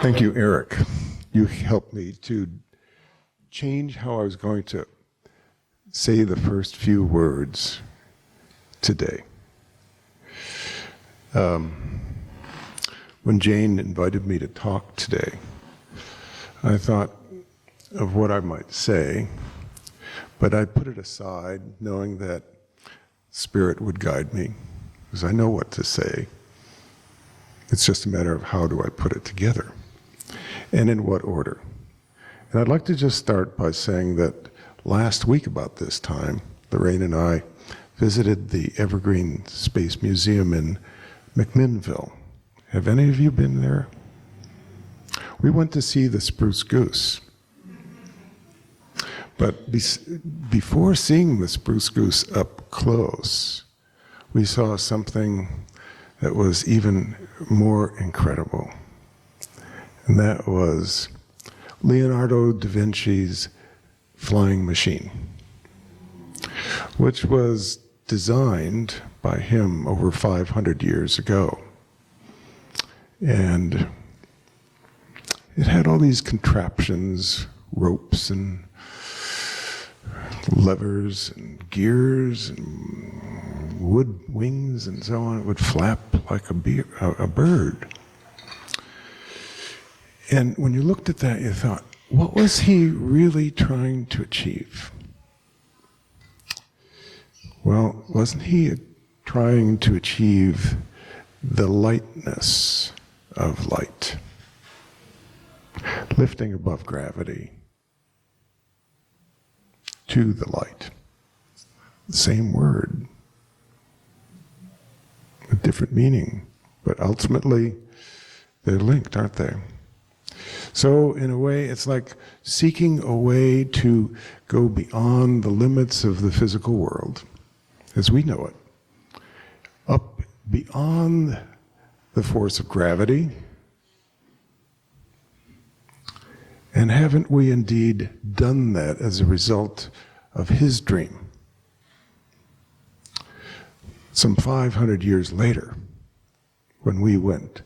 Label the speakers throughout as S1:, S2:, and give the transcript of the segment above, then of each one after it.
S1: Thank you, Eric. You helped me to change how I was going to say the first few words today. When Jane invited me to talk today, I thought of what I might say, but I put it aside knowing that Spirit would guide me, because I know what to say. It's just a matter of how do I put it together, and in what order. And I'd like to just start by saying that last week about this time, Lorraine and I visited the Evergreen Space Museum in McMinnville. Have any of you been there? We went to see the spruce goose. But before seeing the spruce goose up close, we saw something that was even more incredible. And that was Leonardo da Vinci's flying machine, which was designed by him over 500 years ago. And it had all these contraptions, ropes and levers and gears and wood wings and so on. It would flap like a bird. And when you looked at that, you thought, what was he really trying to achieve? Well, wasn't he trying to achieve the lightness of light, lifting above gravity to the light? The same word, a different meaning, but ultimately they're linked, aren't they? So in a way, it's like seeking a way to go beyond the limits of the physical world, as we know it, up beyond the force of gravity. And haven't we indeed done that as a result of his dream? Some 500 years later, when we went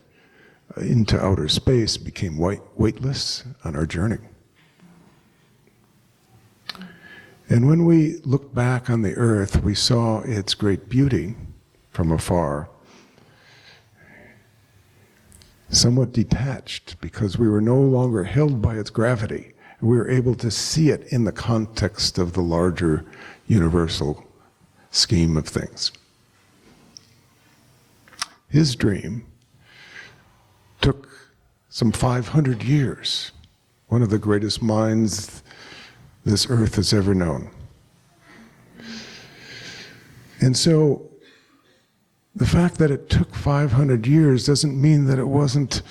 S1: into outer space, became weightless on our journey. And when we looked back on the earth, we saw its great beauty from afar, somewhat detached, because we were no longer held by its gravity. We were able to see it in the context of the larger universal scheme of things. His dream took some 500 years, one of the greatest minds this earth has ever known. And so the fact that it took 500 years doesn't mean that it wasn't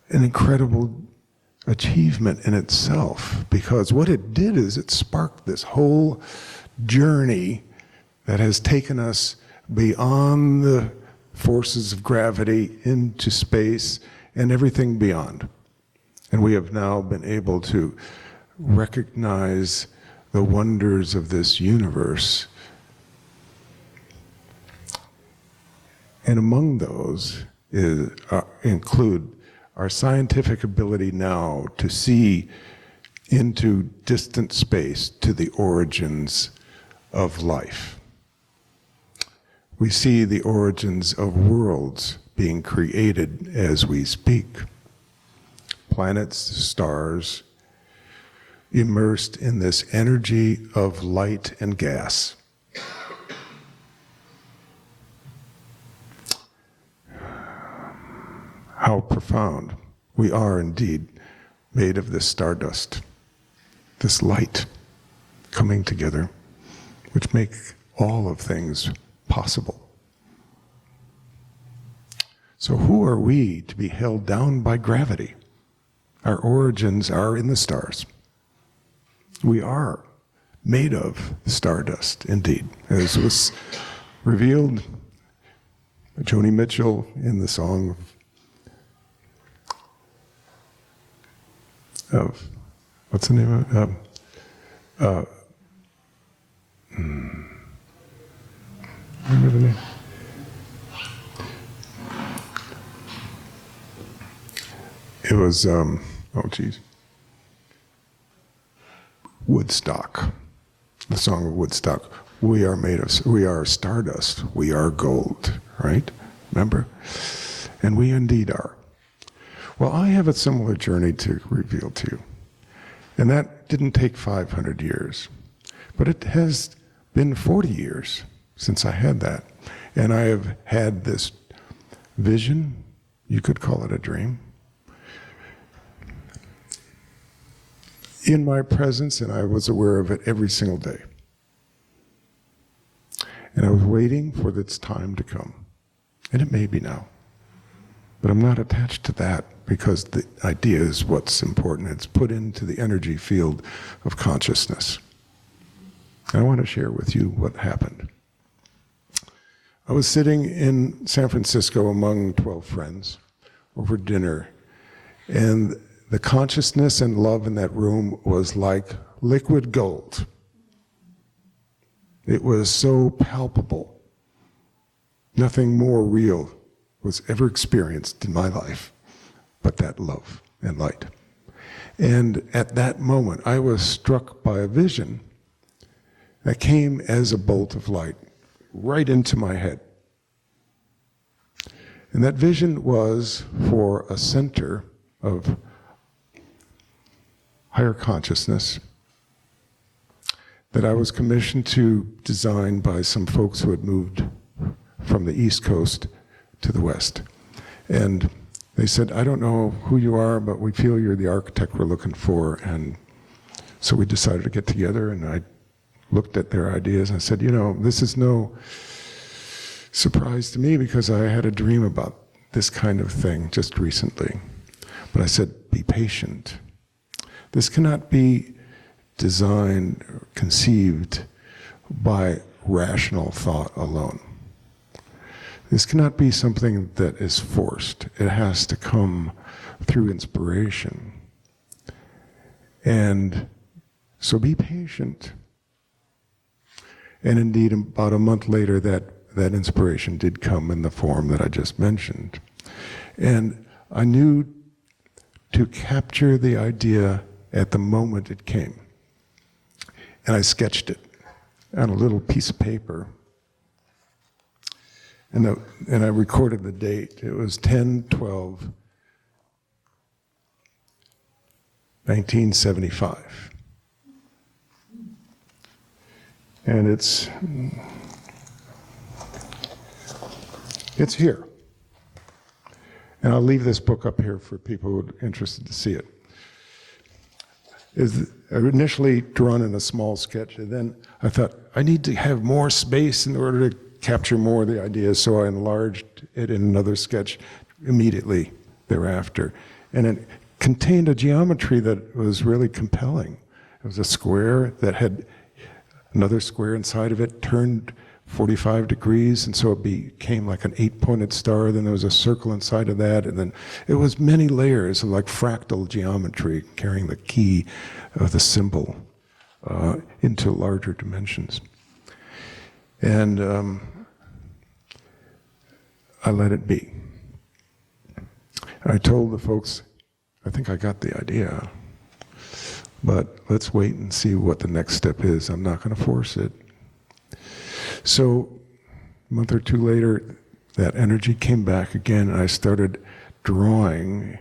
S1: an incredible achievement in itself, because what it did is it sparked this whole journey that has taken us beyond the forces of gravity into space and everything beyond. And we have now been able to recognize the wonders of this universe. And among those include our scientific ability now to see into distant space to the origins of life. We see the origins of worlds being created as we speak. Planets, stars, immersed in this energy of light and gas. How profound. We are indeed made of this stardust, this light coming together, which make all of things possible. So who are we to be held down by gravity? Our origins are in the stars. We are made of stardust, indeed, as was revealed by Joni Mitchell in the song of what's the name of it? Remember the name? It was, Woodstock, the song of Woodstock. We are stardust, we are gold, right? Remember? And we indeed are. Well, I have a similar journey to reveal to you. And that didn't take 500 years. But it has been 40 years since I had that. And I have had this vision, you could call it a dream, in my presence, and I was aware of it every single day. And I was waiting for its time to come. And it may be now. But I'm not attached to that because the idea is what's important. It's put into the energy field of consciousness. And I want to share with you what happened. I was sitting in San Francisco among 12 friends over dinner, and the consciousness and love in that room was like liquid gold. It was so palpable. Nothing more real was ever experienced in my life but that love and light. And at that moment, I was struck by a vision that came as a bolt of light right into my head. And that vision was for a center of higher consciousness that I was commissioned to design by some folks who had moved from the East Coast to the West. And they said, I don't know who you are, but we feel you're the architect we're looking for. And so we decided to get together, and I looked at their ideas and I said, you know, this is no surprise to me because I had a dream about this kind of thing just recently. But I said, be patient. This cannot be designed or conceived by rational thought alone. This cannot be something that is forced. It has to come through inspiration. And so be patient. And indeed, about a month later, that inspiration did come in the form that I just mentioned. And I knew to capture the idea at the moment it came. And I sketched it on a little piece of paper. And I recorded the date. It was 10/12/1975. And it's here. And I'll leave this book up here for people who are interested to see it. Is initially drawn in a small sketch, and then I thought, I need to have more space in order to capture more of the ideas, so I enlarged it in another sketch immediately thereafter. And it contained a geometry that was really compelling. It was a square that had another square inside of it, turned 45 degrees, and so it became like an 8-pointed star. Then there was a circle inside of that, and then it was many layers of like fractal geometry carrying the key of the symbol into larger dimensions. And I let it be. I told the folks, I think I got the idea, but let's wait and see what the next step is. I'm not going to force it. So a month or two later, that energy came back again, and I started drawing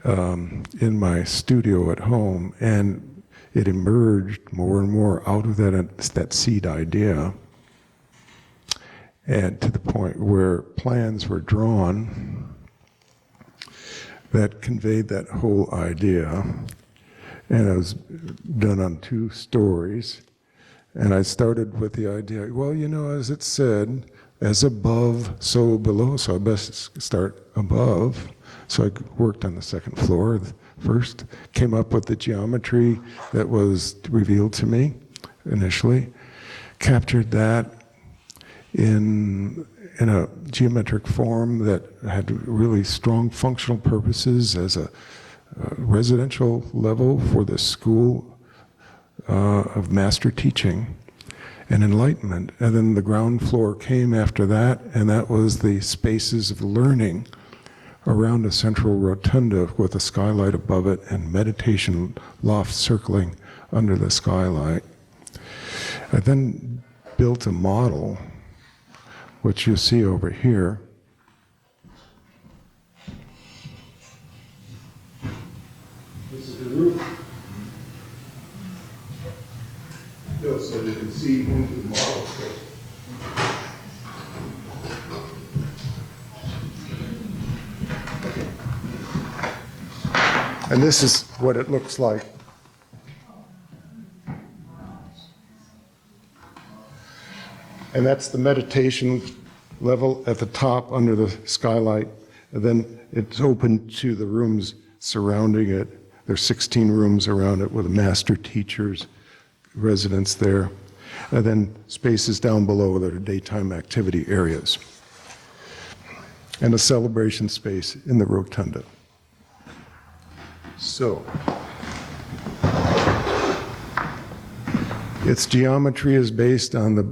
S1: in my studio at home, and it emerged more and more out of that seed idea, and to the point where plans were drawn that conveyed that whole idea. And it was done on 2 stories. And I started with the idea, well, you know, as it said, as above, so below, so I best start above. So I worked on the 2nd floor first, came up with the geometry that was revealed to me initially, captured that in a geometric form that had really strong functional purposes as a residential level for the school of master teaching and enlightenment. And then the ground floor came after that, and that was the spaces of learning around a central rotunda with a skylight above it and meditation loft circling under the skylight. I then built a model, which you see over here. This is the roof. Built so you can see into the model space. And this is what it looks like. And that's the meditation level at the top under the skylight. And then it's open to the rooms surrounding it. There's 16 rooms around it with master teachers, residents there. And then spaces down below that are daytime activity areas. And a celebration space in the rotunda. So, its geometry is based on the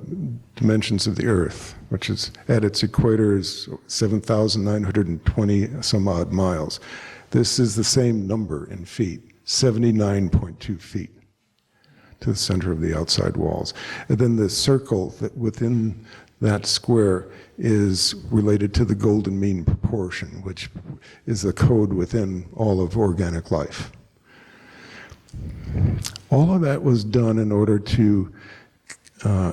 S1: dimensions of the Earth, which is at its equator is 7,920 some odd miles. This is the same number in feet, 79.2 feet to the center of the outside walls. And then the circle that within that square is related to the golden mean proportion, which is the code within all of organic life. All of that was done in order to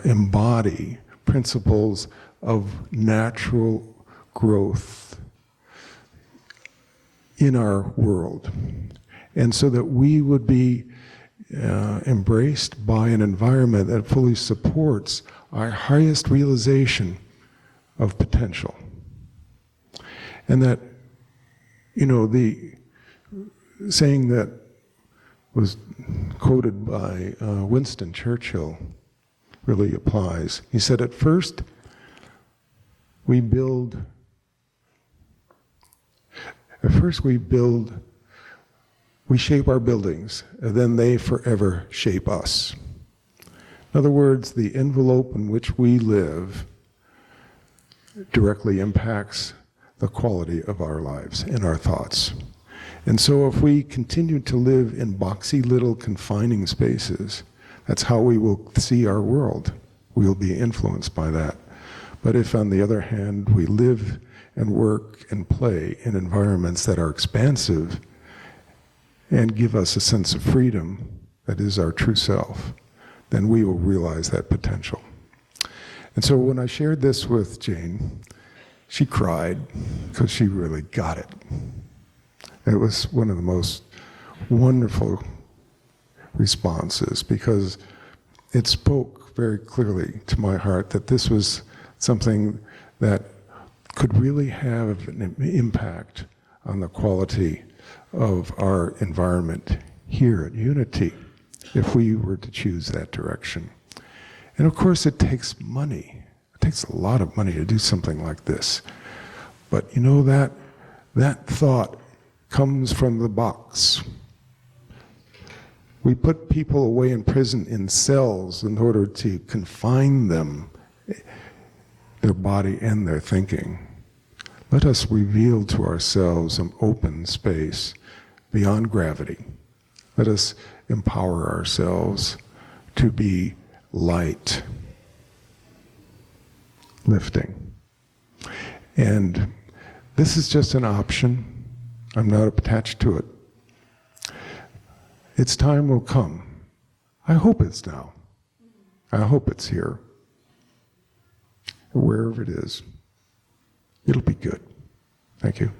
S1: embody principles of natural growth in our world, and so that we would be embraced by an environment that fully supports our highest realization of potential. And that, the saying that was quoted by Winston Churchill really applies. He said, at first, we shape our buildings, and then they forever shape us. In other words, the envelope in which we live directly impacts the quality of our lives and our thoughts. And so if we continue to live in boxy little confining spaces, that's how we will see our world. We'll be influenced by that. But if, on the other hand, we live and work and play in environments that are expansive and give us a sense of freedom, that is our true self, then we will realize that potential. And so when I shared this with Jane, she cried because she really got it. It was one of the most wonderful responses because it spoke very clearly to my heart that this was something that could really have an impact on the quality of our environment here at Unity if we were to choose that direction. And of course it takes money. It takes a lot of money to do something like this. But that thought comes from the box. We put people away in prison in cells in order to confine them, their body and their thinking. Let us reveal to ourselves an open space beyond gravity. Let us empower ourselves to be light, lifting. And this is just an option. I'm not attached to it. Its time will come. I hope it's now. I hope it's here. Wherever it is, it'll be good. Thank you.